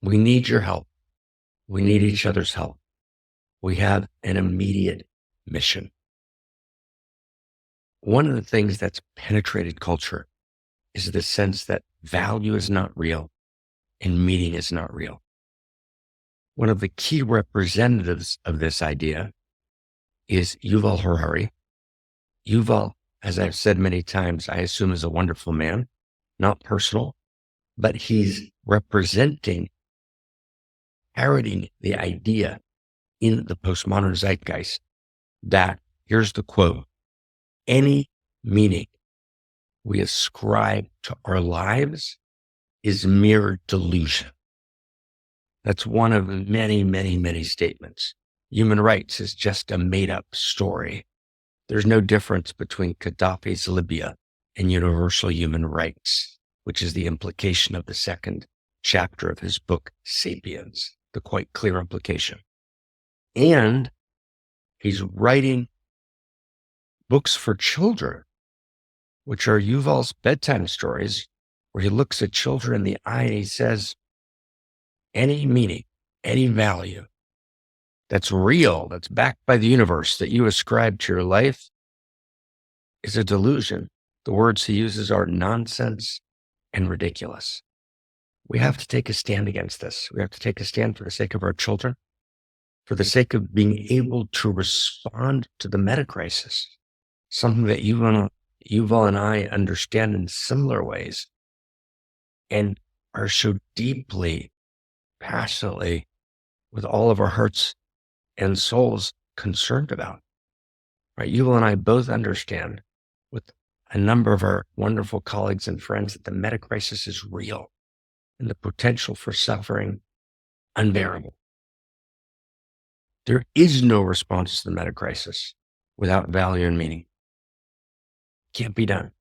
We need your help. We need each other's help. We have an immediate mission. One of the things that's penetrated culture is the sense that value is not real and meaning is not real. One of the key representatives of this idea is Yuval Harari. Yuval, as I've said many times, I assume is a wonderful man, not personal, but he's representing, parroting the idea in the postmodern zeitgeist that, here's the quote, any meaning we ascribe to our lives is mere delusion. That's one of many, many, many statements. Human rights is just a made-up story. There's no difference between Gaddafi's Libya and universal human rights, which is the implication of the second chapter of his book, Sapiens, the quite clear implication. And he's writing books for children, which are Yuval's bedtime stories, where he looks at children in the eye and he says, any meaning, any value that's real, that's backed by the universe, that you ascribe to your life is a delusion. The words he uses are nonsense and ridiculous. We have to take a stand against this. We have to take a stand for the sake of our children, for the sake of being able to respond to the meta crisis, something that Yuval and I understand in similar ways and are so deeply, passionately, with all of our hearts and souls concerned about. Right? Yuval and I both understand with a number of our wonderful colleagues and friends that the meta crisis is real and the potential for suffering unbearable. There is no response to the meta crisis without value and meaning. Can't be done.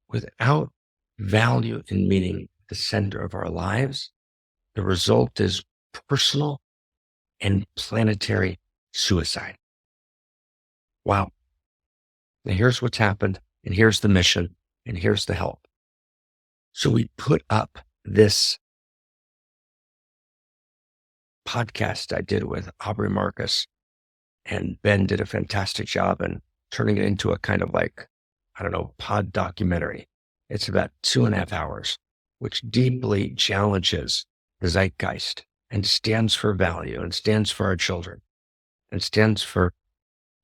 Without value and meaning at the center of our lives, the result is personal and planetary suicide. Wow. Now here's what's happened, and here's the mission, and here's the help. So we put up this podcast I did with Aubrey Marcus, and Ben did a fantastic job in turning it into a kind of like, pod documentary. It's about 2.5 hours, which deeply challenges the zeitgeist and stands for value and stands for our children and stands for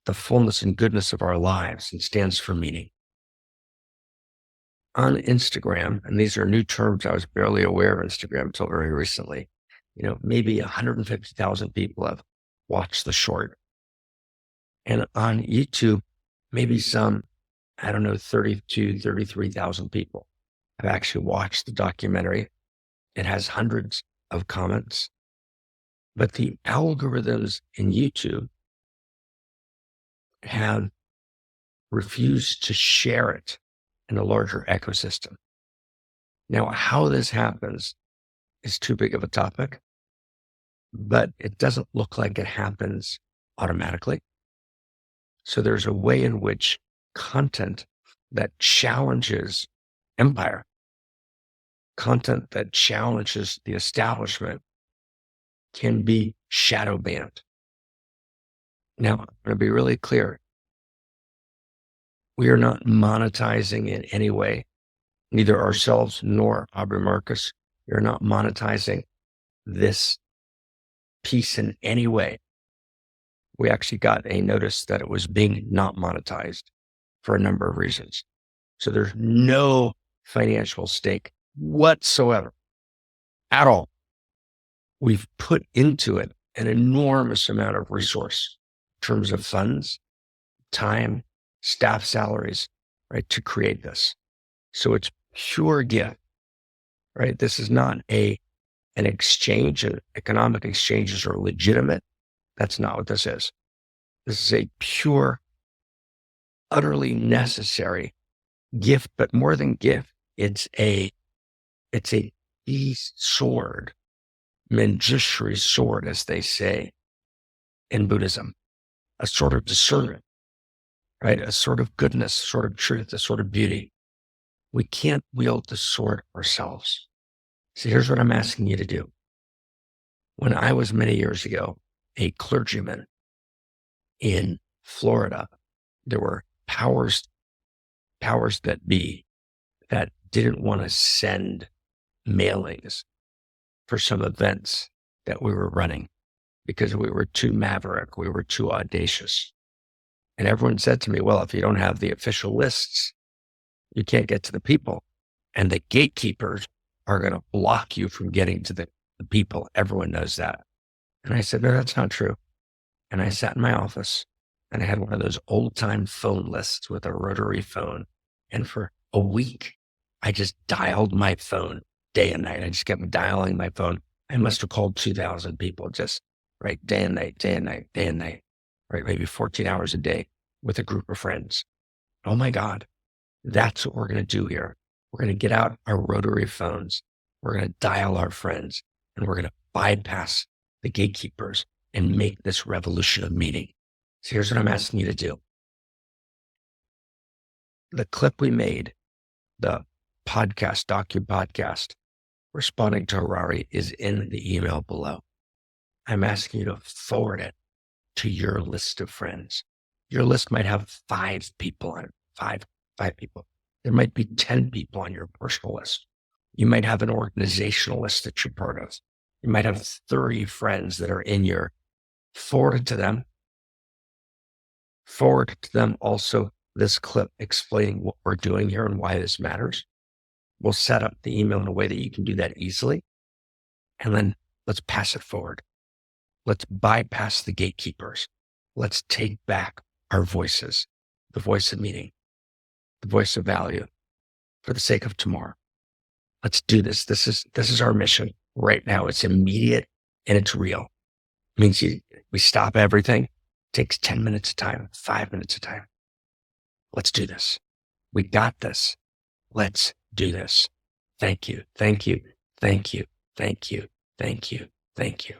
the fullness and goodness of our lives and stands for meaning. On Instagram, and these are new terms, I was barely aware of Instagram until very recently, maybe 150,000 people have watched the short. And on YouTube, maybe some, 33,000 people have actually watched the documentary. It has hundreds of comments, but the algorithms in YouTube have refused to share it in a larger ecosystem. Now, how this happens is too big of a topic, but it doesn't look like it happens automatically. So there's a way in which content that challenges empire, content that challenges the establishment, can be shadow banned. Now, I'm going to be really clear. We are not monetizing in any way, neither ourselves nor Aubrey Marcus. We are not monetizing this piece in any way. We actually got a notice that it was being not monetized for a number of reasons. So there's no financial stake whatsoever at all. We've put into it an enormous amount of resource in terms of funds, time, staff salaries, right, to create this. So it's pure gift, right? This is not an exchange. Economic exchanges are legitimate. That's not what this is. This is a pure, utterly necessary gift, but more than gift, it's a sword, Manjushri sword, as they say in Buddhism, a sort of discernment, right? A sort of goodness, sort of truth, a sort of beauty. We can't wield the sword ourselves. So here's what I'm asking you to do. When I was many years ago a clergyman in Florida, there were powers that be that didn't want to send mailings for some events that we were running because we were too maverick, we were too audacious. And everyone said to me, well, if you don't have the official lists, you can't get to the people. And the gatekeepers are going to block you from getting to the people. Everyone knows that. And I said, no, that's not true. And I sat in my office and I had one of those old time phone lists with a rotary phone. And for a week, I just dialed my phone day and night. I just kept dialing my phone. I must have called 2,000 people just right day and night, day and night, day and night, right? Maybe 14 hours a day with a group of friends. Oh my God, that's what we're going to do here. We're going to get out our rotary phones. We're going to dial our friends and we're going to bypass the gatekeepers and make this revolution of meeting. So here's what I'm asking you to do. The clip we made, the podcast, docu-podcast, responding to Harari is in the email below. I'm asking you to forward it to your list of friends. Your list might have 5 people on it, five people. There might be 10 people on your personal list. You might have an organizational list that you're part of. You might have 30 friends that are in your, forward it to them. Forward to them also this clip explaining what we're doing here and why this matters. We'll set up the email in a way that you can do that easily. And then let's pass it forward. Let's bypass the gatekeepers. Let's take back our voices, the voice of meaning, the voice of value for the sake of tomorrow. Let's do this. This is our mission right now. It's immediate and it's real. It means we stop everything. It takes 10 minutes of time, 5 minutes of time. Let's do this. We got this. Let's do this. Thank you. Thank you. Thank you. Thank you. Thank you. Thank you.